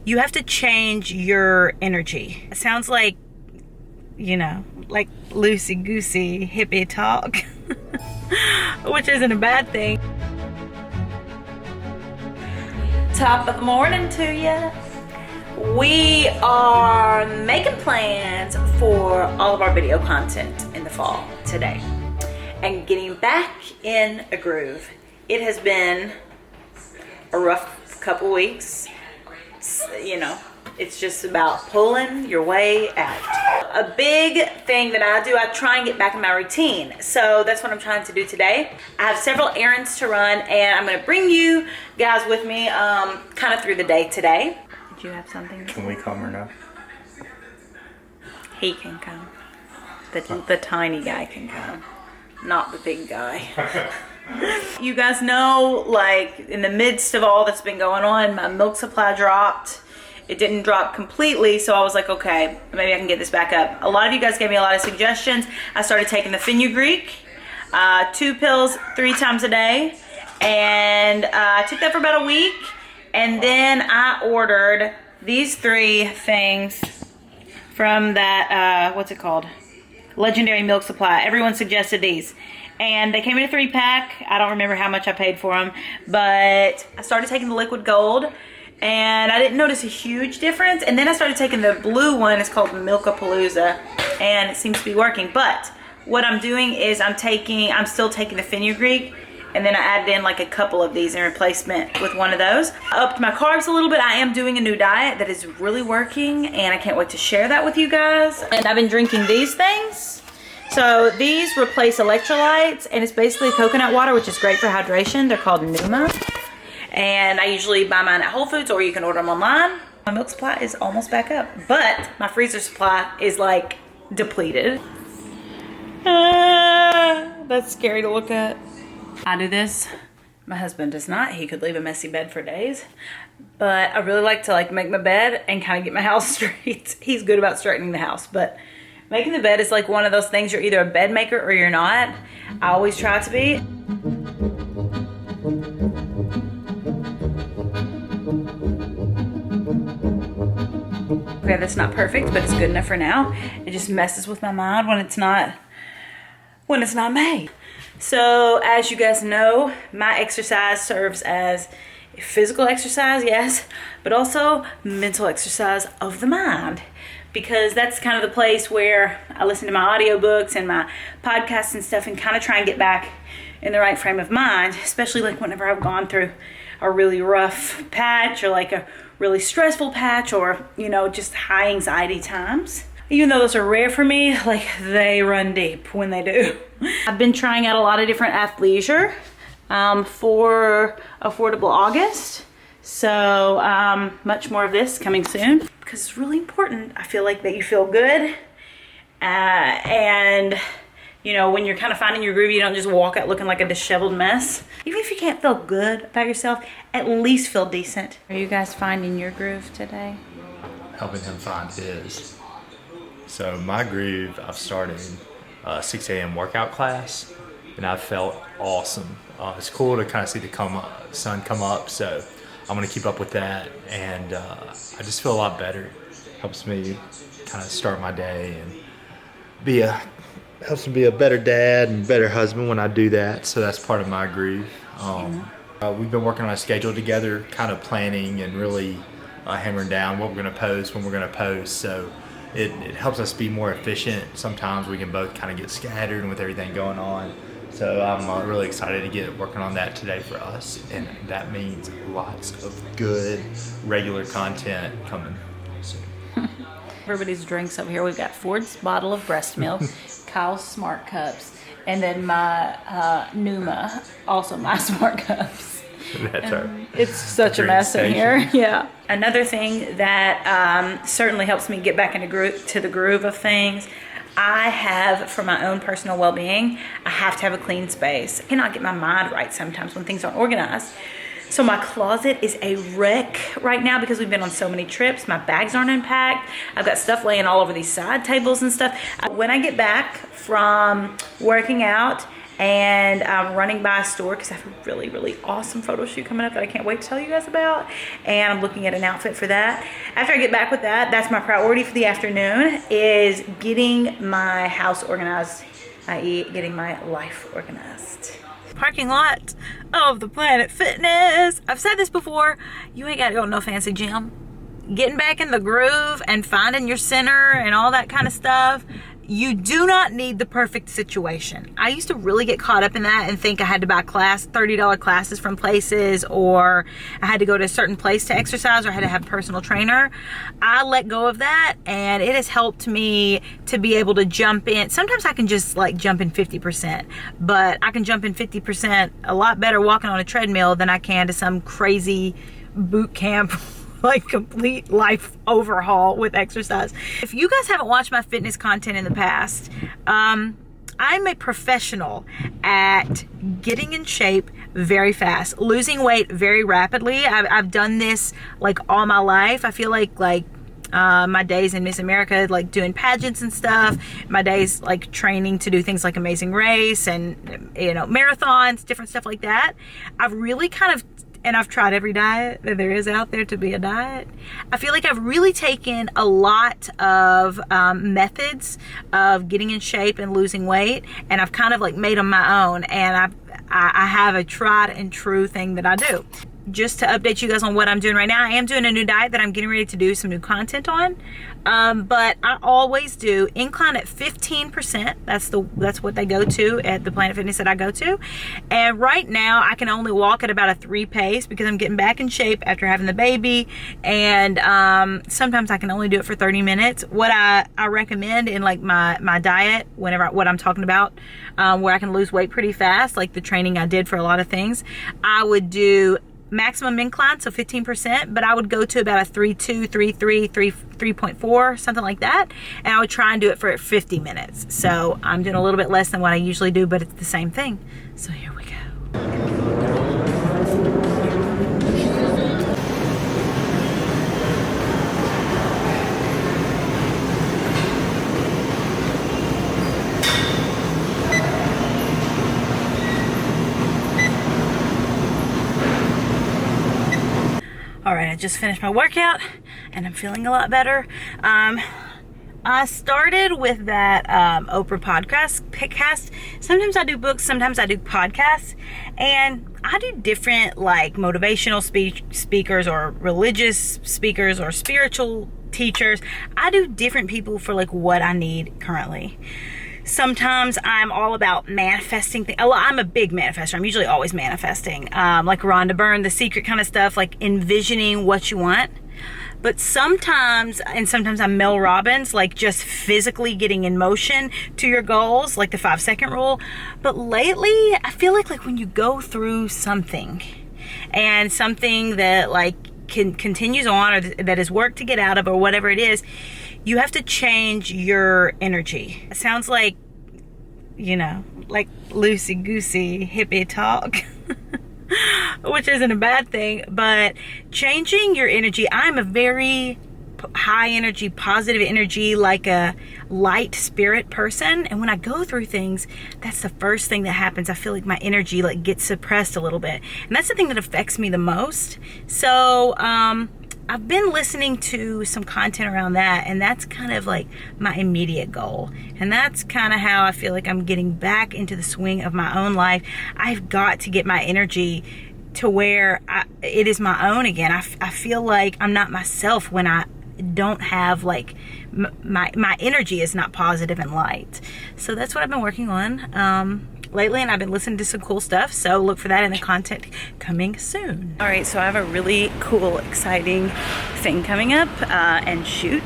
you have to change your energy. It sounds like, you know, like loosey-goosey hippie talk, which isn't a bad thing. Top of the morning to you. We are making plans for all of our video content in the fall today and getting back in a groove. It has been a rough couple weeks. You know, it's just about pulling your way out. A big thing that I do, I try and get back in my routine. So that's what I'm trying to do today. I have several errands to run and I'm gonna bring you guys with me kind of through the day today. Did you have something? Can we come or no? He can come. The tiny guy can come, not the big guy. You guys know, like, in the midst of all that's been going on, my milk supply dropped. It didn't drop completely, so I was like, okay, maybe I can get this back up. A lot of you guys gave me a lot of suggestions. I started taking the fenugreek, 2 pills 3 times a day, and I took that for about a week. And then I ordered these 3 things from that, what's it called? Legendary Milk Supply. Everyone suggested these. And they came in a 3-pack. I don't remember how much I paid for them. But I started taking the liquid gold. And I didn't notice a huge difference. And then I started taking the blue one. It's called Milkapalooza. And it seems to be working. But what I'm doing is I'm still taking the fenugreek. And then I added in like a couple of these in replacement with one of those. I upped my carbs a little bit. I am doing a new diet that is really working and I can't wait to share that with you guys. And I've been drinking these things. So these replace electrolytes and it's basically coconut water, which is great for hydration. They're called Numa. And I usually buy mine at Whole Foods or you can order them online. My milk supply is almost back up, but my freezer supply is like depleted. That's scary to look at. I do this. My husband does not. He could leave a messy bed for days. But I really like to make my bed and kind of get my house straight. He's good about straightening the house. But making the bed is like one of those things you're either a bed maker or you're not. I always try to be. Okay, that's not perfect, but it's good enough for now. It just messes with my mind when it's not made. So as you guys know, my exercise serves as physical exercise, yes, but also mental exercise of the mind, because that's kind of the place where I listen to my audiobooks and my podcasts and stuff and kind of try and get back in the right frame of mind, especially like whenever I've gone through a really rough patch or like a really stressful patch or, you know, just high anxiety times. Even though those are rare for me, like they run deep when they do. I've been trying out a lot of different athleisure for Affordable August. So much more of this coming soon because it's really important. I feel like that you feel good. And you know, when you're kind of finding your groove, you don't just walk out looking like a disheveled mess. Even if you can't feel good about yourself, at least feel decent. Are you guys finding your groove today? Helping him find his. So my groove, I've started a 6 a.m. workout class and I felt awesome. It's cool to kind of see the sun come up, so I'm gonna keep up with that and I just feel a lot better. Helps me kind of start my day and helps me be a better dad and better husband when I do that, so that's part of my groove. We've been working on a schedule together, kind of planning and really hammering down what we're gonna post, when we're gonna post, so it helps us be more efficient. Sometimes we can both kind of get scattered with everything going on. So I'm really excited to get working on that today for us. And that means lots of good regular content coming soon. Everybody's drinks over here. We've got Ford's bottle of breast milk, Kyle's Smart Cups, and then my Numa, also my Smart Cups. That's our It's such a mess in here. Yeah. Another thing that certainly helps me get back into the groove of things, I have, for my own personal well-being, I have to have a clean space. I cannot get my mind right sometimes when things aren't organized. So my closet is a wreck right now because we've been on so many trips. My bags aren't unpacked. I've got stuff laying all over these side tables and stuff. When I get back from working out and I'm running by a store because I have a really, really awesome photo shoot coming up that I can't wait to tell you guys about. And I'm looking at an outfit for that. After I get back with that, that's my priority for the afternoon, is getting my house organized, i.e. getting my life organized. Parking lot of the Planet Fitness. I've said this before, you ain't gotta go to no fancy gym. Getting back in the groove and finding your center and all that kind of stuff, you do not need the perfect situation. I used to really get caught up in that and think I had to buy $30 classes from places, or I had to go to a certain place to exercise, or I had to have a personal trainer. I let go of that, and it has helped me to be able to jump in. Sometimes I can just like jump in 50%, but I can jump in 50% a lot better walking on a treadmill than I can to some crazy boot camp like complete life overhaul with exercise. If you guys haven't watched my fitness content in the past, I'm a professional at getting in shape very fast, losing weight very rapidly. I've done this like all my life. I feel like my days in Miss America, like doing pageants and stuff, my days like training to do things like Amazing Race and, you know, marathons, different stuff like that. I've really kind of, and I've tried every diet that there is out there to be a diet. I feel like I've really taken a lot of methods of getting in shape and losing weight, and I've kind of like made them my own, and I have a tried and true thing that I do. Just to update you guys on what I'm doing right now, I am doing a new diet that I'm getting ready to do some new content on. But I always do incline at 15%. That's what they go to at the Planet Fitness that I go to. And right now I can only walk at about a 3 pace because I'm getting back in shape after having the baby. And sometimes I can only do it for 30 minutes. What I recommend in like my diet, what I'm talking about, where I can lose weight pretty fast, like the training I did for a lot of things, I would do maximum incline, so 15%, but I would go to about a 3.2, 3.3, 3.4, something like that, and I would try and do it for 50 minutes. So I'm doing a little bit less than what I usually do, but it's the same thing. So here we go. All right, I just finished my workout and I'm feeling a lot better. I started with that Oprah podcast. Sometimes I do books, sometimes I do podcasts, and I do different like motivational speakers or religious speakers or spiritual teachers. I do different people for like what I need currently. Sometimes I'm all about manifesting things. I'm a big manifester. I'm usually always manifesting. Like Rhonda Byrne, The Secret kind of stuff, like envisioning what you want. But sometimes I'm Mel Robbins, like just physically getting in motion to your goals, like the 5-second rule. But lately, I feel like when you go through something, and something that like continues on, or that is work to get out of, or whatever it is, you have to change your energy. It sounds like, you know, like loosey-goosey hippie talk, which isn't a bad thing, but changing your energy. I'm a very high energy, positive energy, like a light spirit person, and when I go through things, that's the first thing that happens. I feel like my energy like gets suppressed a little bit, and that's the thing that affects me the most. So I've been listening to some content around that, and that's kind of like my immediate goal. And that's kind of how I feel like I'm getting back into the swing of my own life. I've got to get my energy to where it is my own again. I feel like I'm not myself when I don't have like my energy is not positive and light. So that's what I've been working on lately, and I've been listening to some cool stuff, so look for that in the content coming soon. All right, so I have a really cool, exciting thing coming up and shoot.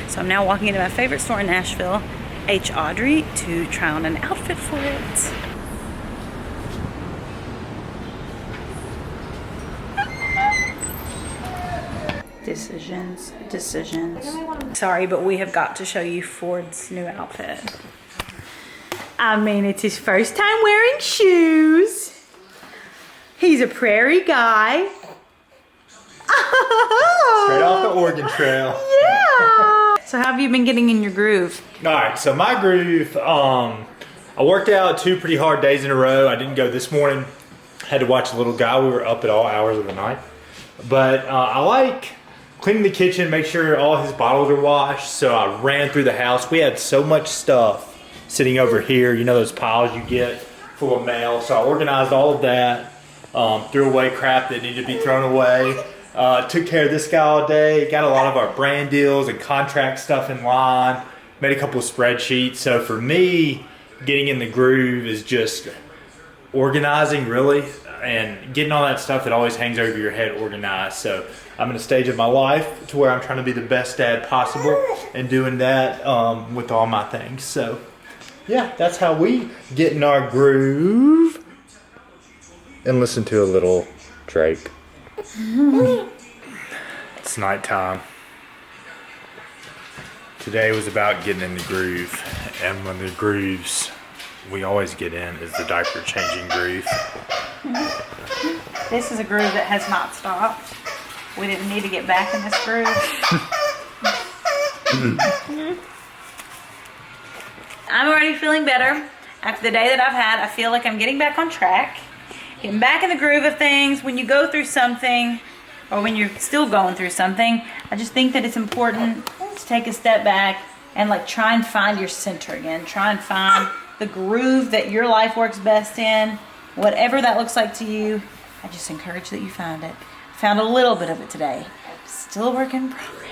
So I'm now walking into my favorite store in Nashville, H. Audrey, to try on an outfit for it. Decisions. Sorry, but we have got to show you Ford's new outfit. I mean, it's his first time wearing shoes. He's a prairie guy. Straight off the Oregon Trail. Yeah. So how have you been getting in your groove? All right, so my groove, I worked out 2 pretty hard days in a row. I didn't go this morning. Had to watch the little guy. We were up at all hours of the night. But I like cleaning the kitchen, make sure all his bottles are washed. So I ran through the house. We had so much stuff sitting over here. You know those piles you get full of mail. So I organized all of that. Threw away crap that needed to be thrown away. Took care of this guy all day. Got a lot of our brand deals and contract stuff in line. Made a couple of spreadsheets. So for me, getting in the groove is just organizing, really, and getting all that stuff that always hangs over your head organized. So I'm in a stage of my life to where I'm trying to be the best dad possible and doing that with all my things. So yeah, that's how we get in our groove. And listen to a little Drake. It's nighttime. Today was about getting in the groove, and one of the grooves we always get in is the diaper changing groove. This is a groove that has not stopped. We didn't need to get back in this groove. I'm already feeling better. After the day that I've had, I feel like I'm getting back on track. Getting back in the groove of things. When you go through something, or when you're still going through something, I just think that it's important to take a step back and like try and find your center again. Try and find the groove that your life works best in. Whatever that looks like to you, I just encourage that you find it. I found a little bit of it today. Still a work in progress.